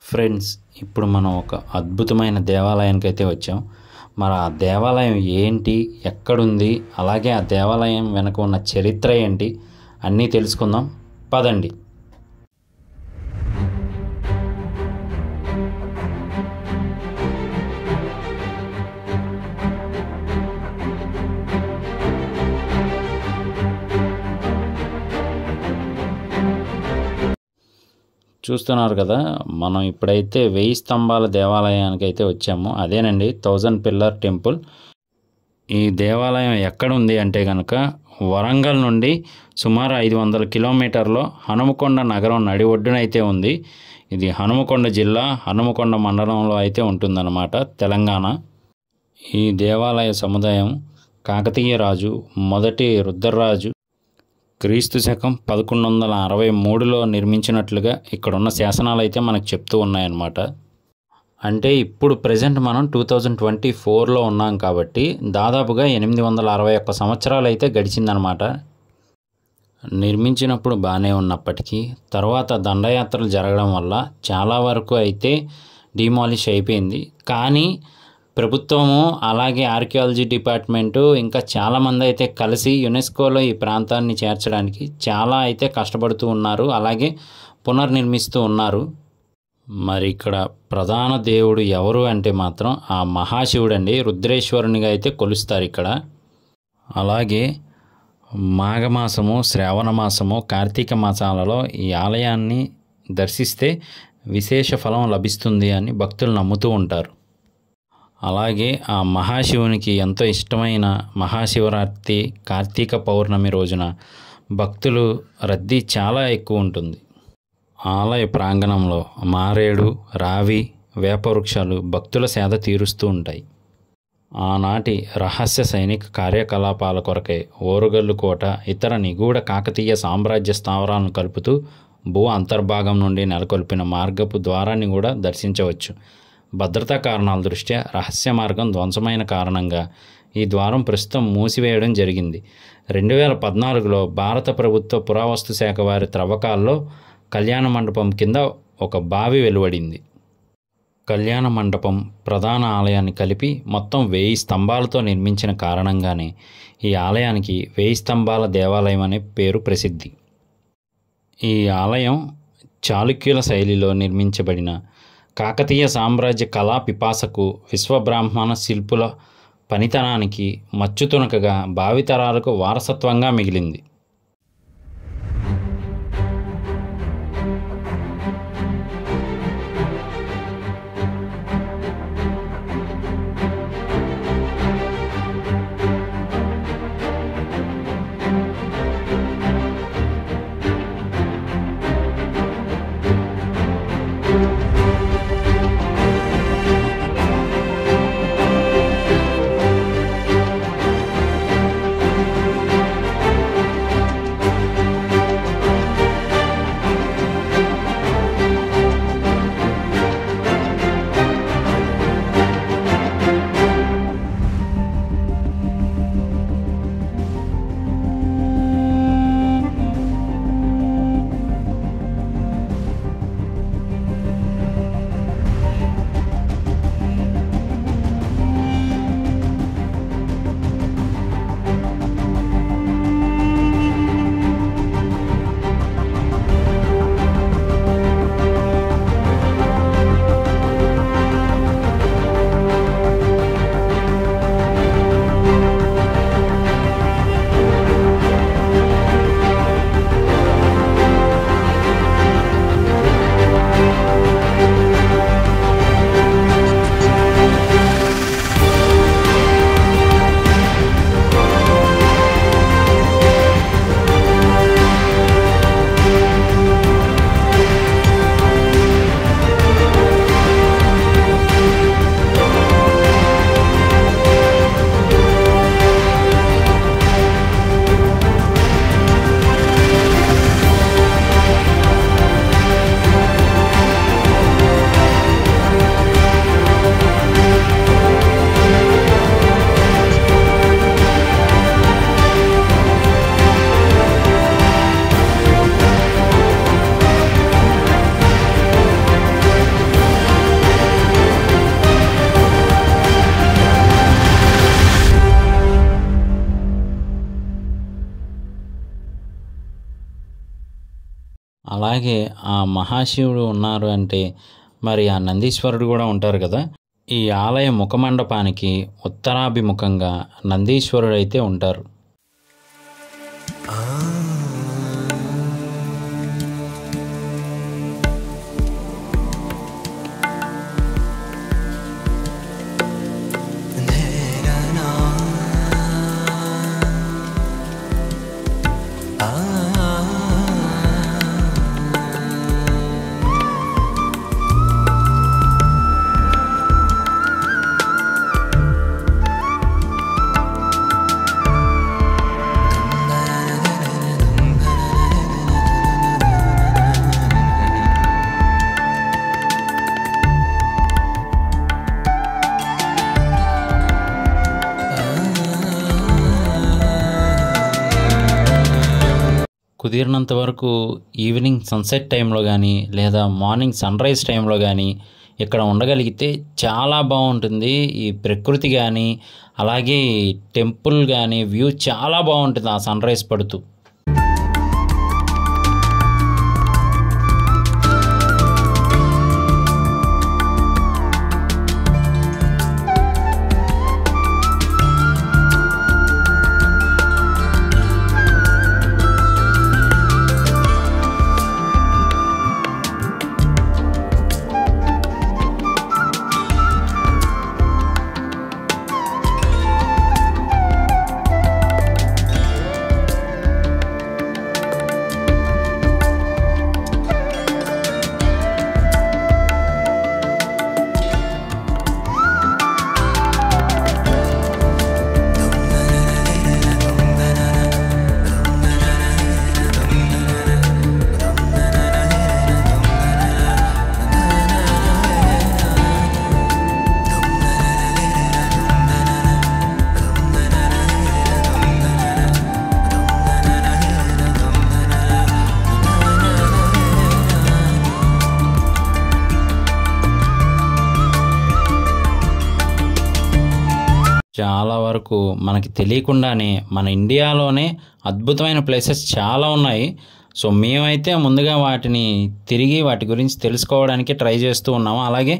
Friends, ఇప్పుడు మనం ఒక అద్భుతమైన దేవాలయానికి అయితే వచ్చాం. మరి ఆ దేవాలయం ఏంటి, ఎక్కడుంది, అలాగే ఆ దేవాలయం వెనక ఉన్న చరిత్ర ఏంటి అన్నీ తెలుసుకుందాం. పదండి. చూస్తున్నారు కదా, మనం ఇప్పుడైతే 1000 స్తంభాల దేవాలయానికి అయితే వచ్చాము. అదేనండి 1000 పిల్లర్ టెంపుల్. ఈ దేవాలయం ఎక్కడుంది అంటే కనుక వరంగల్ నుండి సుమారు 500 కిలోమీటర్లో హనుమకొండ నగరం నడి ఒడ్డునైతే ఉంది. ఇది హనుమకొండ జిల్లా హనుమకొండ మండలంలో అయితే ఉంటుందన్నమాట, తెలంగాణ. ఈ దేవాలయ సముదాయం కాకతీయ రాజు మొదటి రుద్రరాజు క్రీస్తు శకం 1163లో నిర్మించినట్లుగా ఇక్కడున్న శాసనాలు అయితే మనకు చెప్తూ ఉన్నాయన్నమాట. అంటే ఇప్పుడు ప్రజెంట్ మనం 2024లో ఉన్నాం కాబట్టి దాదాపుగా 861 సంవత్సరాలు అయితే గడిచిందనమాట. నిర్మించినప్పుడు బాగానే ఉన్నప్పటికీ తర్వాత దండయాత్రలు జరగడం వల్ల చాలా వరకు అయితే డిమాలిష్ అయిపోయింది. కానీ ప్రభుత్వము అలాగే ఆర్కియాలజీ డిపార్ట్మెంటు ఇంకా చాలామంది అయితే కలిసి యునెస్కోలో ఈ ప్రాంతాన్ని చేర్చడానికి చాలా అయితే కష్టపడుతూ ఉన్నారు, అలాగే పునర్నిర్మిస్తూ ఉన్నారు. మరి ఇక్కడ ప్రధాన దేవుడు ఎవరు అంటే మాత్రం ఆ మహాశివుడు అండి. రుద్రేశ్వరునిగా అయితే కొలుస్తారు ఇక్కడ. అలాగే మాఘమాసము, శ్రావణ మాసము, కార్తీక మాసాలలో ఈ ఆలయాన్ని దర్శిస్తే విశేష ఫలం లభిస్తుంది అని భక్తులు నమ్ముతూ ఉంటారు. అలాగే ఆ మహాశివునికి ఎంతో ఇష్టమైన మహాశివరాత్రి కార్తీక పౌర్ణమి రోజున భక్తులు రద్దీ చాలా ఎక్కువ ఉంటుంది. ఆలయ ప్రాంగణంలో మారేడు, రావి, వేప వృక్షాలు భక్తుల సేద తీరుస్తూ ఉంటాయి. ఆనాటి రహస్య సైనిక కార్యకలాపాల కొరకై ఓరుగల్లు కోట ఇతర నిగూఢ కాకతీయ సామ్రాజ్య స్థావరాలను కలుపుతూ భూ అంతర్భాగం నుండి నెలకొల్పిన మార్గపు ద్వారాన్ని కూడా దర్శించవచ్చు. భద్రతా కారణాల దృష్ట్యా రహస్య మార్గం ధ్వంసమైన కారణంగా ఈ ద్వారం ప్రస్తుతం మూసివేయడం జరిగింది. 2014లో భారత ప్రభుత్వ పురావస్తు శాఖ వారి త్రవ్వకాల్లో కళ్యాణ మండపం కింద ఒక బావి వెలువడింది. కళ్యాణ మండపం ప్రధాన ఆలయాన్ని కలిపి మొత్తం 1000 స్తంభాలతో నిర్మించిన కారణంగానే ఈ ఆలయానికి 1000 స్తంభాల దేవాలయం అనే పేరు ప్రసిద్ధి. ఈ ఆలయం చాళుక్యుల శైలిలో నిర్మించబడిన కాకతీయ సామ్రాజ్య కళా పిపాసకు, విశ్వబ్రాహ్మణ శిల్పుల పనితనానికి మచ్చుతునకగా భావితరాలకు వారసత్వంగా మిగిలింది. అలాగే ఆ మహాశివుడు ఉన్నారు అంటే మరి ఆ నందీశ్వరుడు కూడా ఉంటారు కదా. ఈ ఆలయ ముఖమండపానికి ఉత్తరాభిముఖంగా నందీశ్వరుడు అయితే ఉంటారు. కుదిరినంత వరకు ఈవినింగ్ సన్సెట్ టైంలో కానీ లేదా మార్నింగ్ సన్ రైజ్ టైంలో కానీ ఇక్కడ ఉండగలిగితే చాలా బాగుంటుంది. ఈ ప్రకృతి కానీ అలాగే టెంపుల్ కానీ వ్యూ చాలా బాగుంటుంది ఆ సన్ రైజ్ పడుతూ. చాలా వరకు మనకి తెలియకుండానే మన ఇండియాలోనే అద్భుతమైన ప్లేసెస్ చాలా ఉన్నాయి. సో మేమైతే ముందుగా వాటి గురించి తెలుసుకోవడానికి ట్రై చేస్తూ ఉన్నాము. అలాగే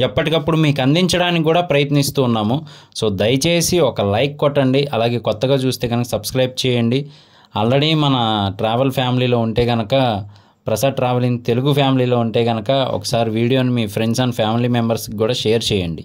ఎప్పటికప్పుడు మీకు అందించడానికి కూడా ప్రయత్నిస్తూ ఉన్నాము. సో దయచేసి ఒక లైక్ కొట్టండి. అలాగే కొత్తగా చూస్తే కనుక సబ్స్క్రైబ్ చేయండి. ఆల్రెడీ మన ట్రావెల్ ఫ్యామిలీలో ఉంటే కనుక, ప్రసాద్ ట్రావెలింగ్ తెలుగు ఫ్యామిలీలో ఉంటే కనుక ఒకసారి వీడియోని మీ ఫ్రెండ్స్ అండ్ ఫ్యామిలీ మెంబర్స్కి కూడా షేర్ చేయండి.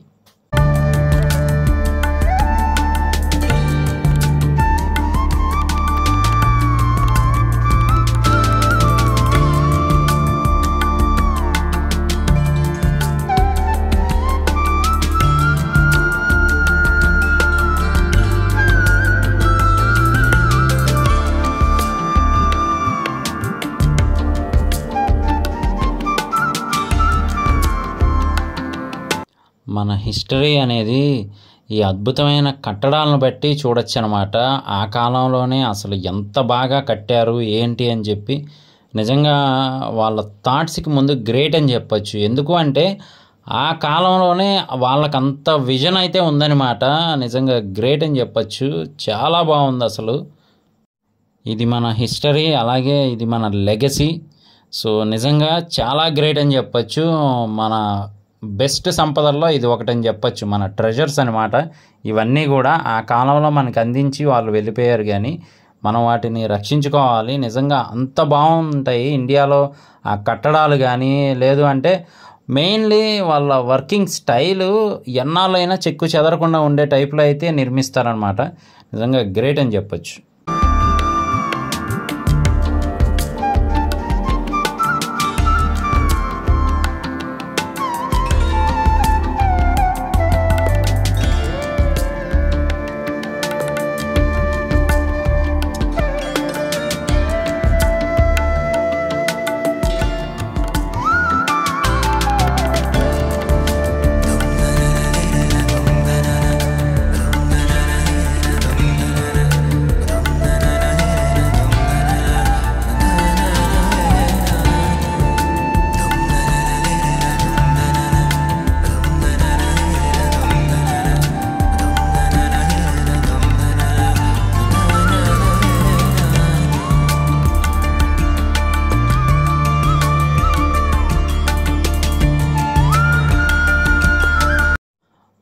మన హిస్టరీ అనేది ఈ అద్భుతమైన కట్టడాలను బట్టి చూడొచ్చు అన్నమాట. ఆ కాలంలోనే అసలు ఎంత బాగా కట్టారు ఏంటి అని చెప్పి నిజంగా వాళ్ళ థాట్స్కి ముందు గ్రేట్ అని చెప్పచ్చు. ఎందుకు అంటే ఆ కాలంలోనే వాళ్ళకంత విజన్ అయితే ఉందన్నమాట. నిజంగా గ్రేట్ అని చెప్పచ్చు. చాలా బాగుంది అసలు. ఇది మన హిస్టరీ, అలాగే ఇది మన లెగసీ. సో నిజంగా చాలా గ్రేట్ అని చెప్పచ్చు. మన బెస్ట్ సంపదల్లో ఇది ఒకటని చెప్పచ్చు. మన ట్రెజర్స్ అనమాట ఇవన్నీ కూడా. ఆ కాలంలో మనకు అందించి వాళ్ళు వెళ్ళిపోయారు, కానీ మనం వాటిని రక్షించుకోవాలి. నిజంగా అంత బాగుంటాయి ఇండియాలో ఆ కట్టడాలు కానీ. లేదు అంటే మెయిన్లీ వాళ్ళ వర్కింగ్ స్టైలు ఎన్నాళ్ళైనా చెక్కు చెదరకుండా ఉండే టైప్లో అయితే నిర్మిస్తారనమాట. నిజంగా గ్రేట్ అని చెప్పచ్చు.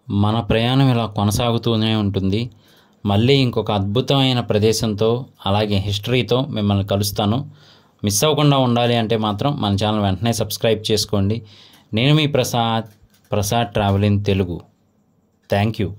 మన ప్రయాణం ఇలా కొనసాగుతూనే ఉంటుంది. మళ్ళీ ఇంకొక అద్భుతమైన ప్రదేశంతో అలాగే హిస్టరీతో మిమ్మల్ని కలుస్తాను. మిస్ అవ్వకుండా ఉండాలి అంటే మాత్రం మన ఛానల్ వెంటనే సబ్స్క్రైబ్ చేసుకోండి. నేను మీ Prasad travel in Telugu. Thank you.